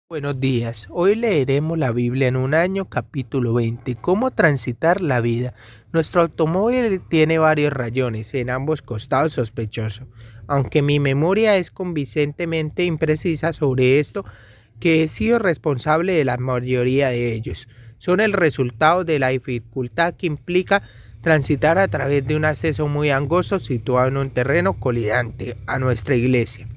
Buenos días, hoy leeremos la Biblia en un año, capítulo 20, cómo transitar la vida. Nuestro automóvil tiene varios rayones, en ambos costados sospechoso, aunque mi memoria es convincentemente imprecisa sobre esto, que he sido responsable de la mayoría de ellos. Son el resultado de la dificultad que implica transitar a través de un acceso muy angosto situado en un terreno colindante a nuestra iglesia.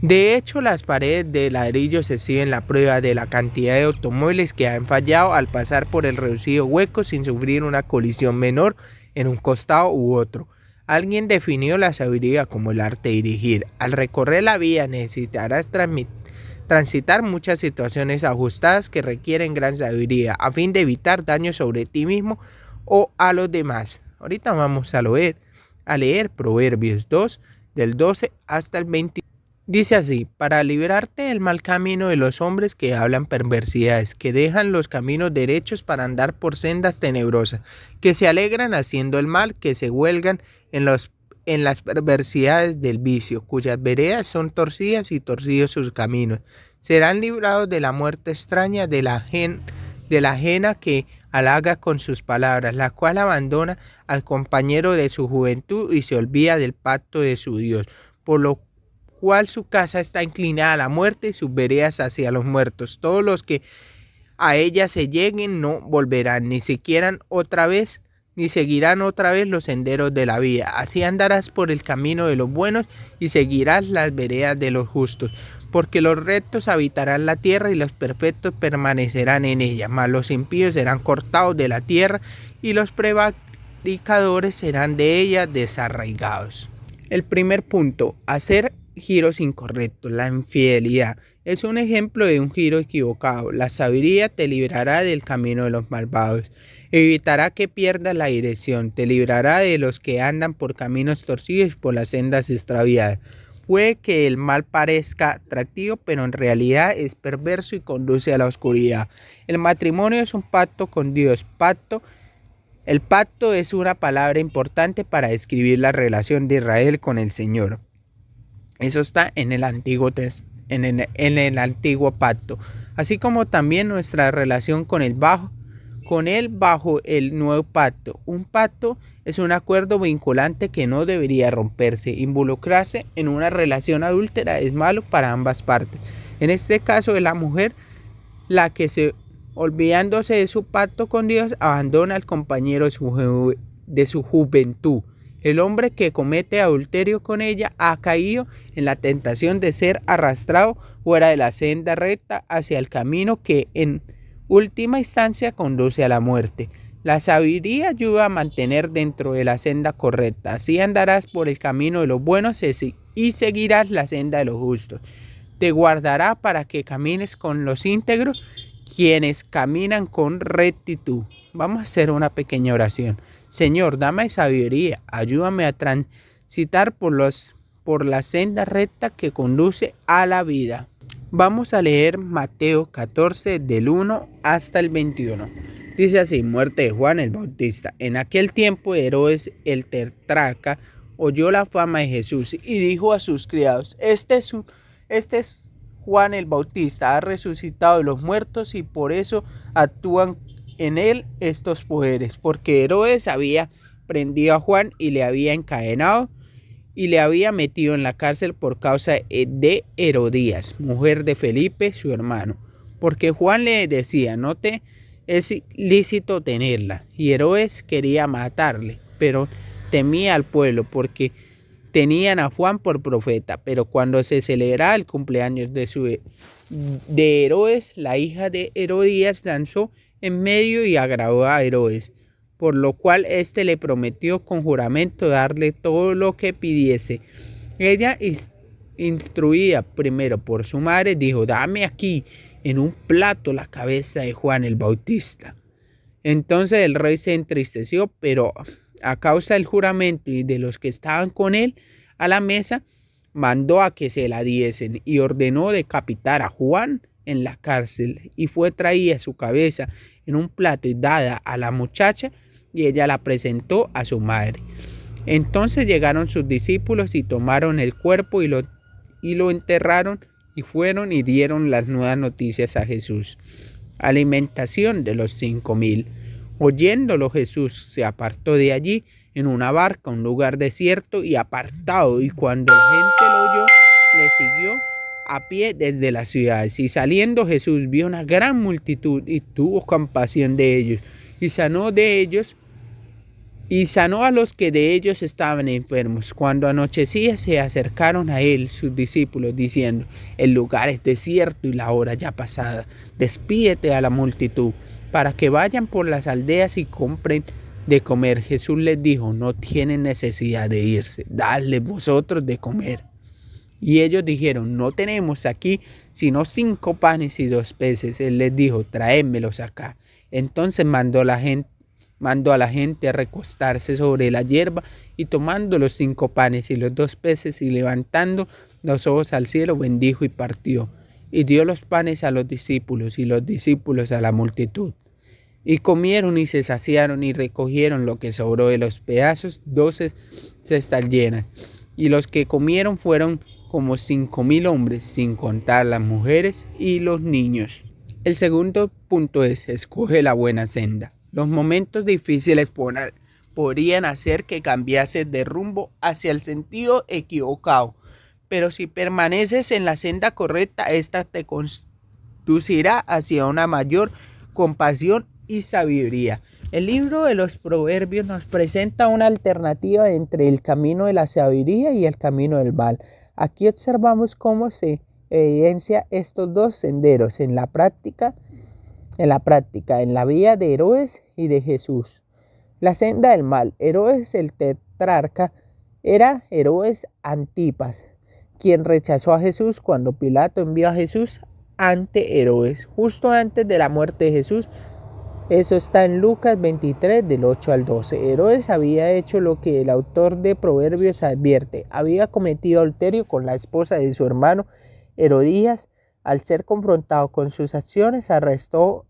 De hecho, las paredes de ladrillo se siguen la prueba de la cantidad de automóviles que han fallado al pasar por el reducido hueco sin sufrir una colisión menor en un costado u otro. Alguien definió la sabiduría como el arte de dirigir. Al recorrer la vía necesitarás transitar muchas situaciones ajustadas que requieren gran sabiduría a fin de evitar daños sobre ti mismo o a los demás. Ahorita vamos a leer Proverbios 2 del 12 hasta el 20. Dice así: para librarte del mal camino de los hombres que hablan perversidades, que dejan los caminos derechos para andar por sendas tenebrosas, que se alegran haciendo el mal, que se huelgan en las perversidades del vicio, cuyas veredas son torcidas y torcidos sus caminos. Serán librados de la muerte extraña, de la ajena que halaga con sus palabras, la cual abandona al compañero de su juventud y se olvida del pacto de su Dios, por lo cual su casa está inclinada a la muerte y sus veredas hacia los muertos. Todos los que a ella se lleguen no volverán, ni seguirán otra vez los senderos de la vida. Así andarás por el camino de los buenos y seguirás las veredas de los justos. Porque los rectos habitarán la tierra y los perfectos permanecerán en ella, mas los impíos serán cortados de la tierra y los prevaricadores serán de ella desarraigados. El primer punto: hacer giros incorrectos. La infidelidad es un ejemplo de un giro equivocado. La sabiduría te librará del camino de los malvados, evitará que pierdas la dirección, te librará de los que andan por caminos torcidos y por las sendas extraviadas. Puede que el mal parezca atractivo, pero en realidad es perverso y conduce a la oscuridad. El matrimonio es un pacto con Dios. El pacto es una palabra importante para describir la relación de Israel con el Señor. Eso está en el antiguo pacto, así como también nuestra relación con él bajo el nuevo pacto. Un pacto es un acuerdo vinculante que no debería romperse. Involucrarse en una relación adúltera es malo para ambas partes. En este caso es la mujer la que, olvidándose de su pacto con Dios, abandona al compañero de su juventud. El hombre que comete adulterio con ella ha caído en la tentación de ser arrastrado fuera de la senda recta hacia el camino que en última instancia conduce a la muerte. La sabiduría ayuda a mantener dentro de la senda correcta. Así andarás por el camino de los buenos y seguirás la senda de los justos. Te guardará para que camines con los íntegros, quienes caminan con rectitud. Vamos a hacer una pequeña oración. Señor, dame sabiduría, ayúdame a transitar por la senda recta que conduce a la vida. Vamos a leer Mateo 14 del 1 hasta el 21. Dice así: muerte de Juan el Bautista. En aquel tiempo Herodes el tetrarca oyó la fama de Jesús y dijo a sus criados: Este es Juan el Bautista, ha resucitado de los muertos y por eso actúan en él estos poderes, porque Herodes había prendido a Juan y le había encadenado y le había metido en la cárcel por causa de Herodías, mujer de Felipe, su hermano, porque Juan le decía: no te es lícito tenerla. Y Herodes quería matarle, pero temía al pueblo, porque tenían a Juan por profeta. Pero cuando se celebraba el cumpleaños de Herodes, la hija de Herodías lanzó en medio y agravó a Herodes, por lo cual éste le prometió con juramento darle todo lo que pidiese. Ella, instruida primero por su madre, dijo: dame aquí en un plato la cabeza de Juan el Bautista. Entonces el rey se entristeció, pero a causa del juramento y de los que estaban con él a la mesa, mandó a que se la diesen y ordenó decapitar a Juan en la cárcel. Y fue traída su cabeza en un plato y dada a la muchacha, y ella la presentó a su madre. Entonces llegaron sus discípulos y tomaron el cuerpo y lo enterraron y fueron y dieron las nuevas noticias a Jesús. Alimentación de los 5,000. Oyéndolo, Jesús se apartó de allí en una barca a un lugar desierto y apartado, y cuando la gente lo oyó, le siguió a pie desde las ciudades. Y saliendo Jesús vio una gran multitud y tuvo compasión de ellos, y sanó a los que de ellos estaban enfermos. Cuando anochecía, se acercaron a él sus discípulos, diciendo: el lugar es desierto y la hora ya pasada. Despídete a la multitud, para que vayan por las aldeas y compren de comer. Jesús les dijo: no tienen necesidad de irse, dadles vosotros de comer. Y ellos dijeron: no tenemos aquí sino 5 panes y 2 peces. Él les dijo: traédmelos acá. Entonces mandó a la gente a recostarse sobre la hierba, y tomando los 5 panes y los 2 peces, y levantando los ojos al cielo, bendijo y partió, y dio los panes a los discípulos, y los discípulos a la multitud. Y comieron y se saciaron, y recogieron lo que sobró de los pedazos, 12 cestas llenas. Y los que comieron fueron como 5,000 hombres, sin contar las mujeres y los niños. El segundo punto es: escoge la buena senda. Los momentos difíciles podrían hacer que cambiases de rumbo hacia el sentido equivocado, pero si permaneces en la senda correcta, esta te conducirá hacia una mayor compasión y sabiduría. El libro de los Proverbios nos presenta una alternativa entre el camino de la sabiduría y el camino del mal. Aquí observamos cómo se evidencia estos dos senderos en la práctica, en la vida de Herodes y de Jesús. La senda del mal. Herodes el tetrarca era Herodes Antipas, quien rechazó a Jesús cuando Pilato envió a Jesús ante Herodes, justo antes de la muerte de Jesús. Eso está en Lucas 23, del 8 al 12. Herodes había hecho lo que el autor de Proverbios advierte. Había cometido adulterio con la esposa de su hermano Herodías. Al ser confrontado con sus acciones, arrestó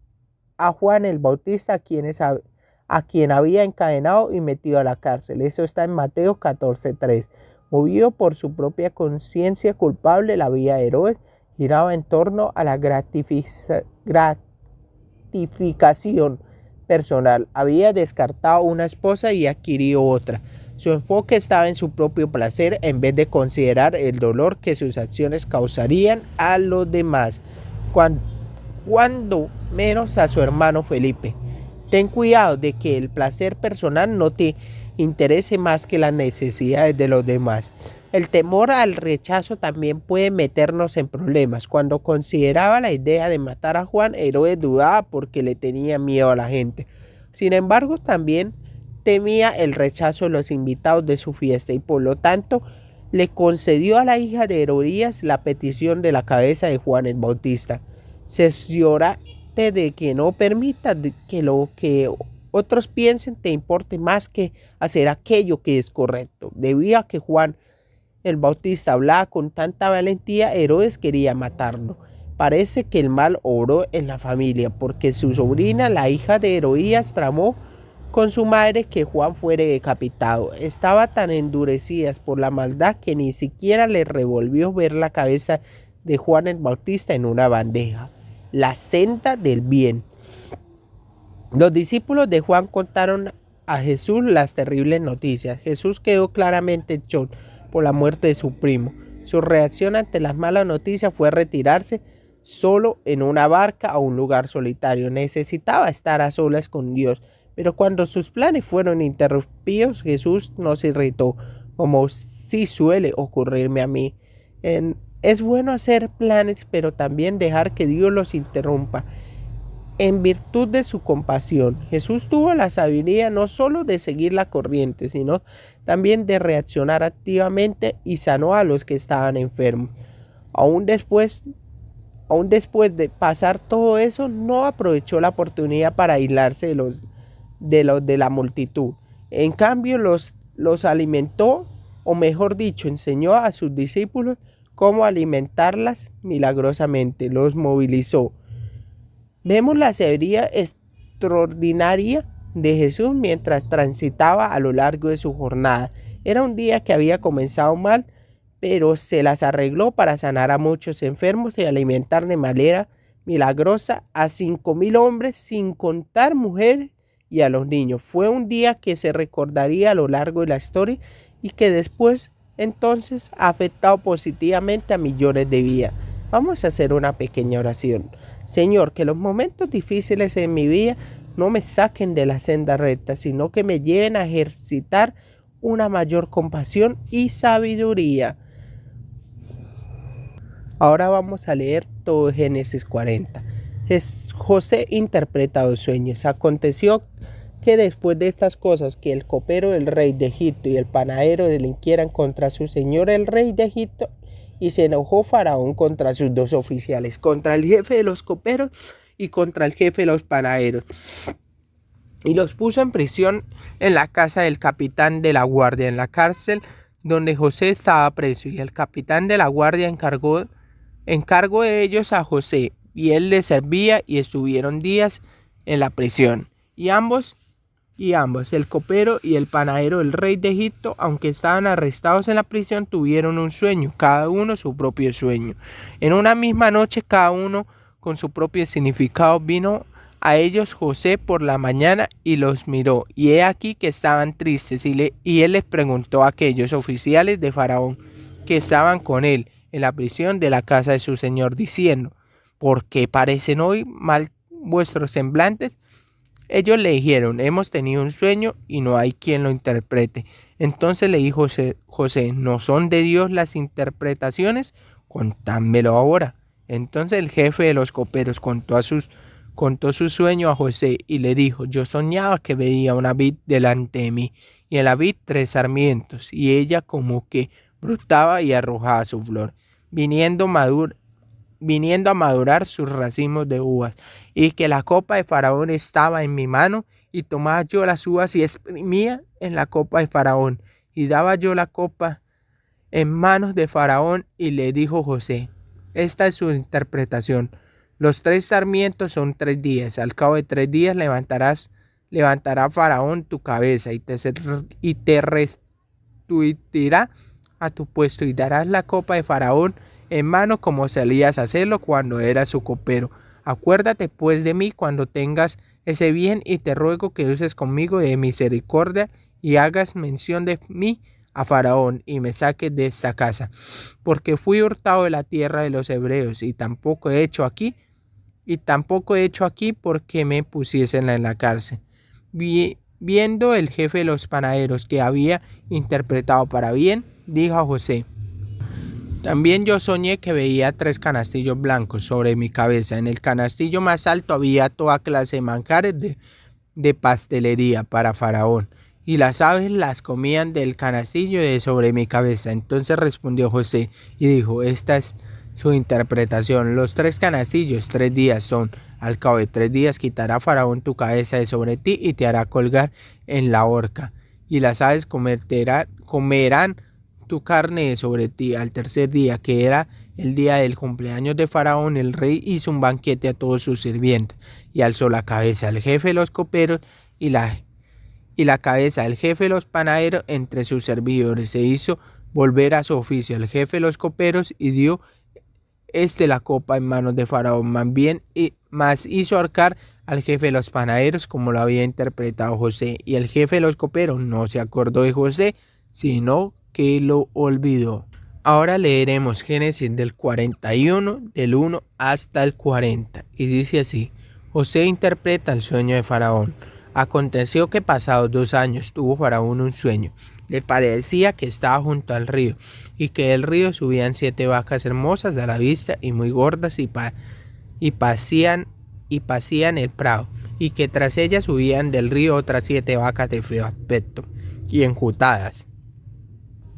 a Juan el Bautista, a quien había encadenado y metido a la cárcel. Eso está en Mateo 14:3. Movido por su propia conciencia culpable, la vida de Herodes giraba en torno a la gratificación personal. Había descartado una esposa y adquirido otra. Su enfoque estaba en su propio placer en vez de considerar el dolor que sus acciones causarían a los demás, cuando menos a su hermano Felipe. Ten cuidado de que el placer personal no te interese más que las necesidades de los demás. El temor al rechazo también puede meternos en problemas. Cuando consideraba la idea de matar a Juan, Herodes dudaba porque le tenía miedo a la gente. Sin embargo, también temía el rechazo de los invitados de su fiesta, y por lo tanto le concedió a la hija de Herodías la petición de la cabeza de Juan el Bautista. Cerciórate de que no permitas que lo que otros piensen te importe más que hacer aquello que es correcto. Debido a que Juan el Bautista hablaba con tanta valentía, Herodes quería matarlo. Parece que el mal obró en la familia, porque su sobrina, la hija de Herodías, tramó con su madre que Juan fuera decapitado. Estaba tan endurecidas por la maldad que ni siquiera le revolvió ver la cabeza de Juan el Bautista en una bandeja. La senda del bien. Los discípulos de Juan contaron a Jesús las terribles noticias. Jesús quedó claramente en shock por la muerte de su primo. Su reacción ante las malas noticias fue retirarse solo en una barca a un lugar solitario. Necesitaba estar a solas con Dios. Pero cuando sus planes fueron interrumpidos, Jesús no se irritó, como sí suele ocurrirme a mí. Es bueno hacer planes, pero también dejar que Dios los interrumpa. En virtud de su compasión, Jesús tuvo la sabiduría no solo de seguir la corriente, sino también de reaccionar activamente, y sanó a los que estaban enfermos. Aún después de pasar todo eso, no aprovechó la oportunidad para aislarse de la multitud. En cambio, los alimentó, o mejor dicho, enseñó a sus discípulos cómo alimentarlas milagrosamente. Los movilizó. Vemos la sabiduría extraordinaria de Jesús mientras transitaba a lo largo de su jornada. Era un día que había comenzado mal, pero se las arregló para sanar a muchos enfermos y alimentar de manera milagrosa a 5.000 hombres, sin contar mujeres y a los niños. Fue un día que se recordaría a lo largo de la historia y que después entonces ha afectado positivamente a millones de vidas. Vamos a hacer una pequeña oración. Señor, que los momentos difíciles en mi vida no me saquen de la senda recta, sino que me lleven a ejercitar una mayor compasión y sabiduría. Ahora vamos a leer todo Génesis 40. José interpreta los sueños. Aconteció que después de estas cosas, que el copero del rey de Egipto y el panadero delinquieran contra su señor el rey de Egipto, y se enojó Faraón contra sus dos oficiales, contra el jefe de los coperos y contra el jefe de los panaderos, y los puso en prisión en la casa del capitán de la guardia, en la cárcel donde José estaba preso. Y el capitán de la guardia encargó de ellos a José, y él les servía, y estuvieron días en la prisión. Y ambos, el copero y el panadero del rey de Egipto, aunque estaban arrestados en la prisión, tuvieron un sueño, cada uno su propio sueño. En una misma noche, cada uno con su propio significado. Vino a ellos José por la mañana y los miró, y he aquí que estaban tristes, y él les preguntó a aquellos oficiales de Faraón que estaban con él en la prisión de la casa de su señor, diciendo: ¿por qué parecen hoy mal vuestros semblantes? Ellos le dijeron: hemos tenido un sueño y no hay quien lo interprete. Entonces le dijo José: ¿no son de Dios las interpretaciones? Contádmelo ahora. Entonces el jefe de los coperos contó su sueño a José, y le dijo: yo soñaba que veía una vid delante de mí, y en la vid 3 sarmientos, y ella como que brotaba y arrojaba su flor, viniendo a madurar sus racimos de uvas, y que la copa de Faraón estaba en mi mano, y tomaba yo las uvas y exprimía en la copa de Faraón, y daba yo la copa en manos de Faraón. Y le dijo José: esta es su interpretación. Los 3 sarmientos son 3 días. Al cabo de 3 días levantará Faraón tu cabeza, y te restituirá a tu puesto, y darás la copa de Faraón en mano, como solías hacerlo cuando eras su copero. Acuérdate pues de mí cuando tengas ese bien, y te ruego que uses conmigo de misericordia, y hagas mención de mí a Faraón, y me saques de esta casa, porque fui hurtado de la tierra de los hebreos, y tampoco he hecho aquí porque me pusiesen en la cárcel. Viendo el jefe de los panaderos que había interpretado para bien, dijo a José: también yo soñé que veía 3 canastillos blancos sobre mi cabeza. En el canastillo más alto había toda clase de manjares de pastelería para Faraón, y las aves las comían del canastillo de sobre mi cabeza. Entonces respondió José y dijo: esta es su interpretación. Los 3 canastillos 3 días son. Al cabo de 3 días quitará Faraón tu cabeza de sobre ti, y te hará colgar en la horca, y las aves comerán tu carne de sobre ti. Al tercer día, que era el día del cumpleaños de Faraón, el rey hizo un banquete a todos sus sirvientes, y alzó la cabeza al jefe de los coperos y la cabeza del jefe de los panaderos entre sus servidores. Se hizo volver a su oficio el jefe de los coperos, y dio la copa en manos de Faraón. Más hizo ahorcar al jefe de los panaderos, como lo había interpretado José. Y el jefe de los coperos no se acordó de José, sino que lo olvidó. Ahora leeremos Génesis del 41, del 1 hasta el 40. Y dice así: José interpreta el sueño de Faraón. Aconteció que pasados 2 años tuvo Faraón un sueño. Le parecía que estaba junto al río, y que del río subían 7 vacas hermosas a la vista y muy gordas, y pasían el prado, y que tras ellas subían del río otras 7 vacas de feo aspecto y enjutadas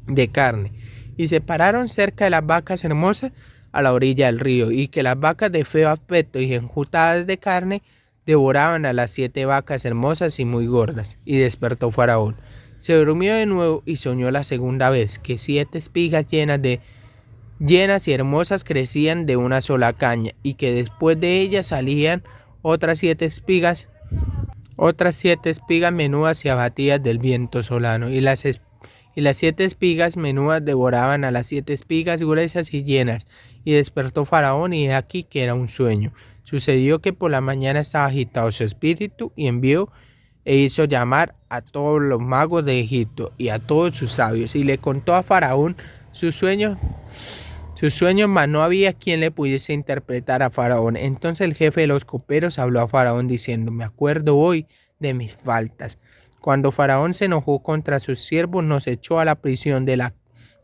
de carne, y se pararon cerca de las vacas hermosas a la orilla del río, y que las vacas de feo aspecto y enjutadas de carne devoraban a las 7 vacas hermosas y muy gordas. Y despertó Faraón. Se durmió de nuevo y soñó la segunda vez que 7 espigas llenas y hermosas crecían de una sola caña, y que después de ellas salían otras 7 espigas menudas y abatidas del viento solano, y y las 7 espigas menudas devoraban a las 7 espigas gruesas y llenas. Y despertó Faraón, y he aquí que era un sueño. Sucedió que por la mañana estaba agitado su espíritu, y envió e hizo llamar a todos los magos de Egipto y a todos sus sabios, y le contó a Faraón sus sueños, mas no había quien le pudiese interpretar a Faraón. Entonces el jefe de los coperos habló a Faraón diciendo: me acuerdo hoy de mis faltas. Cuando Faraón se enojó contra sus siervos, nos echó a la prisión de la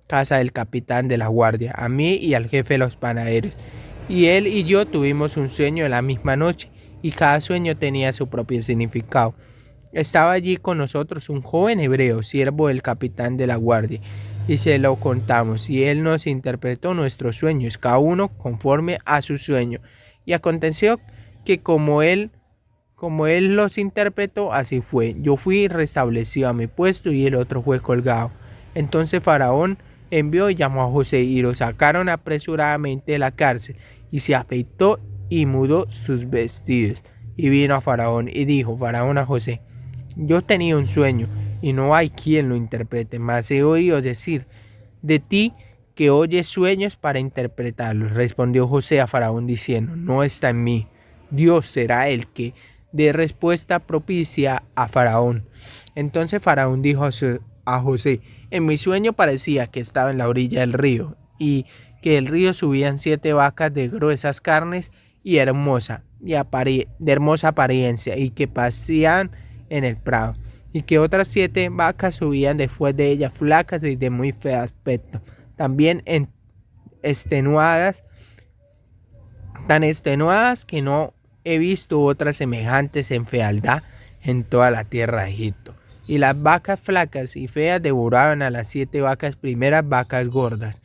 casa del capitán de la guardia, a mí y al jefe de los panaderos. Y él y yo tuvimos un sueño en la misma noche, y cada sueño tenía su propio significado. Estaba allí con nosotros un joven hebreo, siervo del capitán de la guardia, y se lo contamos, y él nos interpretó nuestros sueños, cada uno conforme a su sueño. Y aconteció que como él los interpretó, así fue. Yo fui restablecido a mi puesto, y el otro fue colgado. Entonces Faraón envió y llamó a José, y lo sacaron apresuradamente de la cárcel, y se afeitó y mudó sus vestidos. Y vino a Faraón, y dijo Faraón a José: yo tenía un sueño, y no hay quien lo interprete, mas he oído decir de ti que oyes sueños para interpretarlos. Respondió José a Faraón diciendo: no está en mí. Dios será el que dé respuesta propicia a Faraón. Entonces Faraón dijo a José: en mi sueño parecía que estaba en la orilla del río, y que del río subían 7 vacas de gruesas carnes y de hermosa apariencia, y que pasían en el prado, y que otras 7 vacas subían después de ellas, flacas y de muy feo aspecto, también extenuadas, tan extenuadas que no he visto otras semejantes en fealdad en toda la tierra de Egipto. Y las vacas flacas y feas devoraban a las 7 vacas primeras vacas gordas,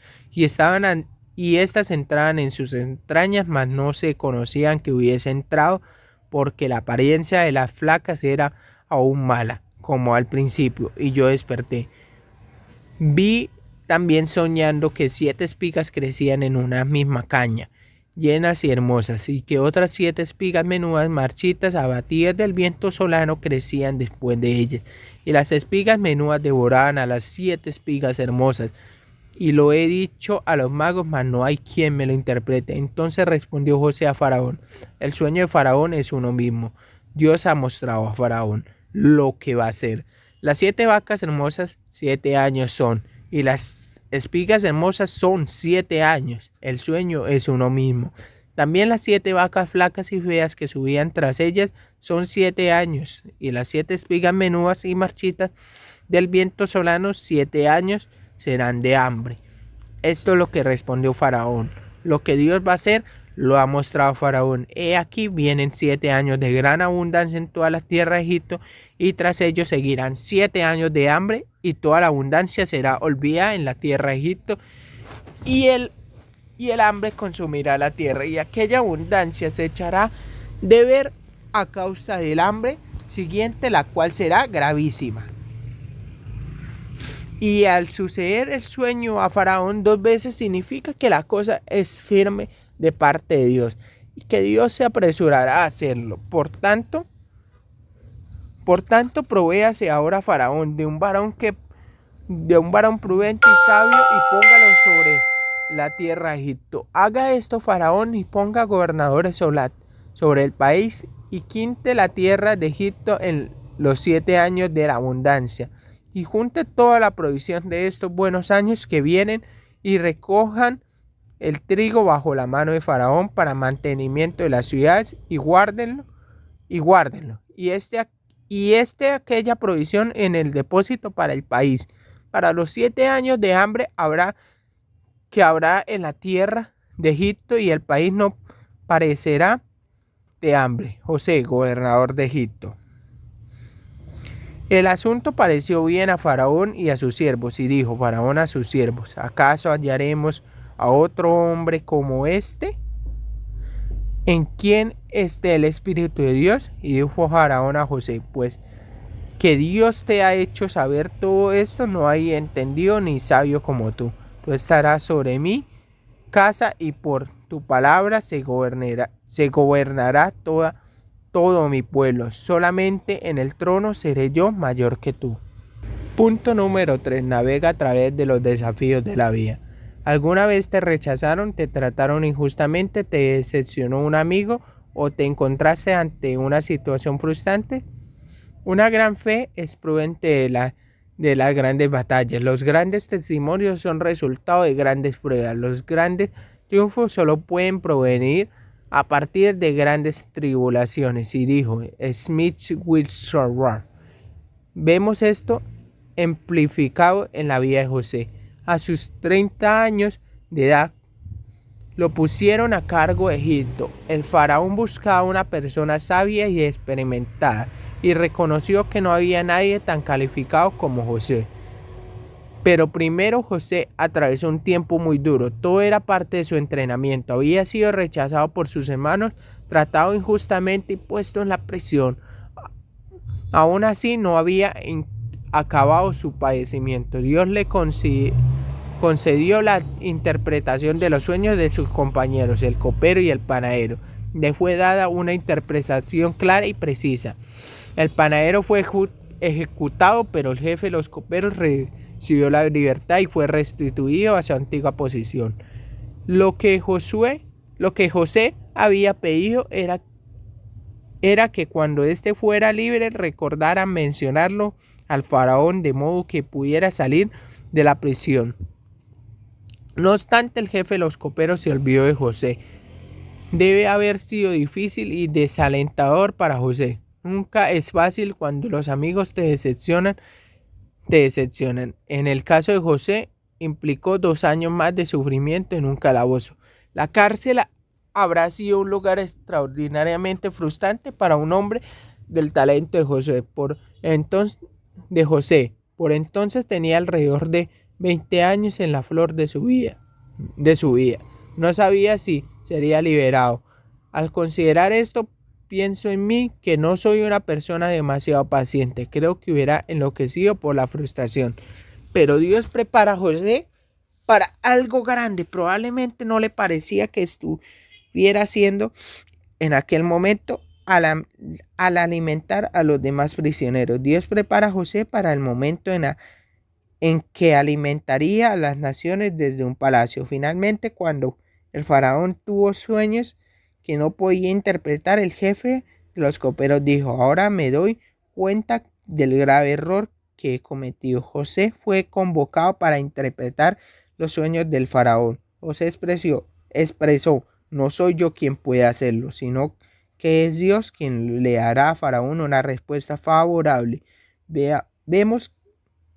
y estas entraban en sus entrañas, mas no se conocían que hubiese entrado, porque la apariencia de las flacas era aún mala, como al principio, y yo desperté. Vi también soñando que 7 espigas crecían en una misma caña, llenas y hermosas, y que otras 7 espigas menudas, marchitas, abatidas del viento solano, crecían después de ellas, y las espigas menudas devoraban a las 7 espigas hermosas. Y lo he dicho a los magos, mas no hay quien me lo interprete. Entonces respondió José a Faraón: el sueño de Faraón es uno mismo. Dios ha mostrado a Faraón lo que va a hacer. Las 7 vacas hermosas 7 años son, y las espigas hermosas son 7 años. El sueño es uno mismo. También las 7 vacas flacas y feas que subían tras ellas son 7 años, y las 7 espigas menudas y marchitas del viento solano 7 años serán de hambre. Esto es lo que respondió Faraón. Lo que Dios va a hacer lo ha mostrado Faraón. He aquí vienen 7 años de gran abundancia en toda la tierra de Egipto, y tras ellos seguirán 7 años de hambre, y toda la abundancia será olvidada en la tierra de Egipto, y el hambre consumirá la tierra, y aquella abundancia se echará de ver a causa del hambre siguiente, la cual será gravísima. Y al suceder el sueño a Faraón 2 veces, significa que la cosa es firme de parte de Dios, y que Dios se apresurará a hacerlo. Por tanto, provéase ahora Faraón de un varón prudente y sabio, y póngalo sobre la tierra de Egipto. Haga esto Faraón, y ponga gobernadores sobre el país, y quinte la tierra de Egipto en los 7 años de la abundancia, y junte toda la provisión de estos buenos años que vienen, y recojan el trigo bajo la mano de Faraón para mantenimiento de las ciudades, y guárdenlo, y aquella provisión en el depósito para el país, para los 7 años de hambre que habrá en la tierra de Egipto, y el país no parecerá de hambre. José, gobernador de Egipto. El asunto pareció bien a Faraón y a sus siervos, y dijo Faraón a sus siervos: ¿acaso hallaremos a otro hombre como este, en quien esté el Espíritu de Dios? Y dijo Faraón a José: pues que Dios te ha hecho saber todo esto, no hay entendido ni sabio como tú. Tú estarás sobre mi casa, y por tu palabra se gobernará todo mi pueblo. Solamente en el trono seré yo mayor que tú. Punto número 3. Navega a través de los desafíos de la vida. ¿Alguna vez te rechazaron, te trataron injustamente, te decepcionó un amigo o te encontraste ante una situación frustrante? Una gran fe es prudente de las grandes batallas. Los grandes testimonios son resultado de grandes pruebas. Los grandes triunfos solo pueden provenir a partir de grandes tribulaciones. Y dijo Smith Wigglesworth. Vemos esto amplificado en la vida de José. A sus 30 años de edad lo pusieron a cargo de Egipto. El faraón buscaba una persona sabia y experimentada y reconoció que no había nadie tan calificado como José. Pero primero José atravesó un tiempo muy duro. Todo era parte de su entrenamiento. Había sido rechazado por sus hermanos, tratado injustamente y puesto en la prisión. Aún así no había acabado su padecimiento. Dios le concedió la interpretación de los sueños de sus compañeros, el copero y el panadero. Le fue dada una interpretación clara y precisa. El panadero fue ejecutado, pero el jefe de los coperos recibió la libertad y fue restituido a su antigua posición. Lo que José había pedido era que cuando éste fuera libre recordara mencionarlo al faraón de modo que pudiera salir de la prisión. No obstante, el jefe de los coperos se olvidó de José. Debe haber sido difícil y desalentador para José. Nunca es fácil cuando los amigos te decepcionan. En el caso de José, implicó 2 años más de sufrimiento en un calabozo. La cárcel habrá sido un lugar extraordinariamente frustrante para un hombre del talento de José. Por entonces tenía alrededor de 20 años en la flor de su vida. No sabía si sería liberado. Al considerar esto, pienso en mí que no soy una persona demasiado paciente. Creo que hubiera enloquecido por la frustración. Pero Dios prepara a José para algo grande. Probablemente no le parecía que estuviera haciendo en aquel momento al alimentar a los demás prisioneros. Dios prepara a José para el momento en que alimentaría a las naciones desde un palacio. Finalmente, cuando el faraón tuvo sueños que no podía interpretar, el jefe de los coperos dijo: ahora me doy cuenta del grave error que he cometido. José fue convocado para interpretar los sueños del faraón. José expresó: no soy yo quien puede hacerlo, sino que es Dios quien le hará a faraón una respuesta favorable. Vemos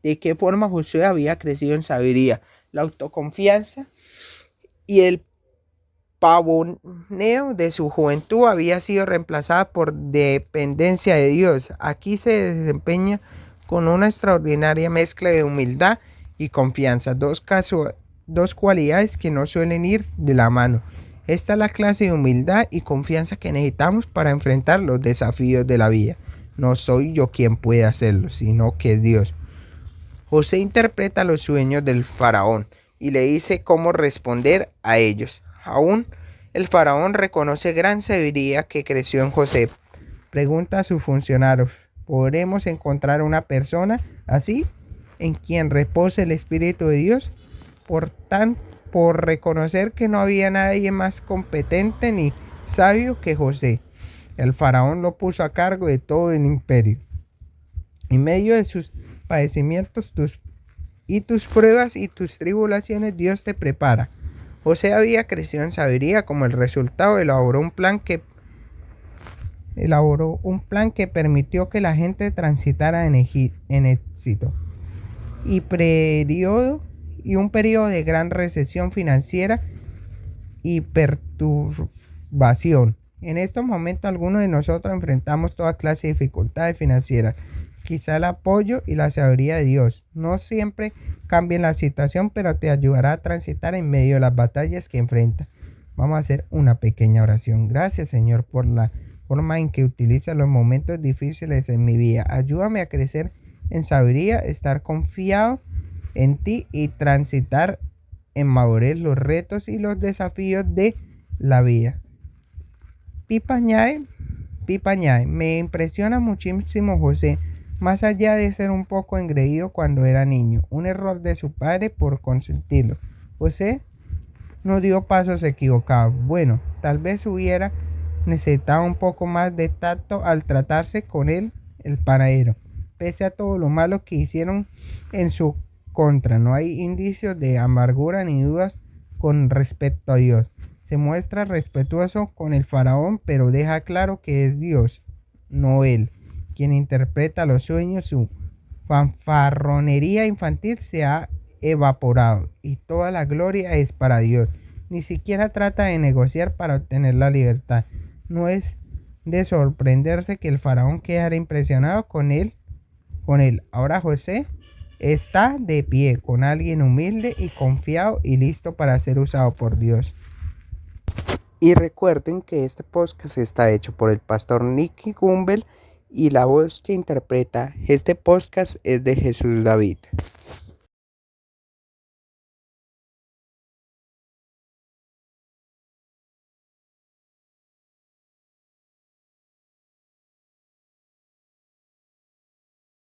de qué forma José había crecido en sabiduría, la autoconfianza y el pavoneo de su juventud había sido reemplazada por dependencia de Dios. Aquí se desempeña con una extraordinaria mezcla de humildad y confianza, dos cualidades que no suelen ir de la mano. Esta es la clase de humildad y confianza que necesitamos para enfrentar los desafíos de la vida. No soy yo quien puede hacerlo, sino que es Dios. José interpreta los sueños del faraón y le dice cómo responder a ellos. Aún el faraón reconoce gran sabiduría que creció en José. Pregunta a sus funcionarios: ¿podremos encontrar una persona así en quien repose el Espíritu de Dios? Por reconocer que no había nadie más competente ni sabio que José, el faraón lo puso a cargo de todo el imperio. En medio de sus padecimientos, tus pruebas y tus tribulaciones, Dios te prepara. José había crecido en sabiduría. Como el resultado, elaboró un plan que permitió que la gente transitara en éxito y un periodo de gran recesión financiera y perturbación. En estos momentos algunos de nosotros enfrentamos toda clase de dificultades financieras. Quizá el apoyo y la sabiduría de Dios no siempre cambien la situación, pero te ayudará a transitar en medio de las batallas que enfrentas. Vamos a hacer una pequeña oración. Gracias, Señor, por la forma en que utilizas los momentos difíciles en mi vida. Ayúdame a crecer en sabiduría, estar confiado en ti y transitar en madurez los retos y los desafíos de la vida. Pipa añade, me impresiona muchísimo José. más allá de ser un poco engreído cuando era niño, un error de su padre por consentirlo. José no dio pasos equivocados. Bueno, tal vez hubiera necesitado un poco más de tacto al tratarse con él, el panadero. Pese a todo lo malo que hicieron en su contra, no hay indicios de amargura ni dudas con respecto a Dios. Se muestra respetuoso con el faraón, pero deja claro que es Dios, no él, quien interpreta los sueños. Su fanfarronería infantil se ha evaporado y toda la gloria es para Dios. Ni siquiera trata de negociar para obtener la libertad. No es de sorprenderse que el faraón quedara impresionado con él. Ahora José está de pie con alguien humilde y confiado y listo para ser usado por Dios. Y recuerden que este podcast está hecho por el pastor Nicky Gumbel y la voz que interpreta este podcast es de Jesús David.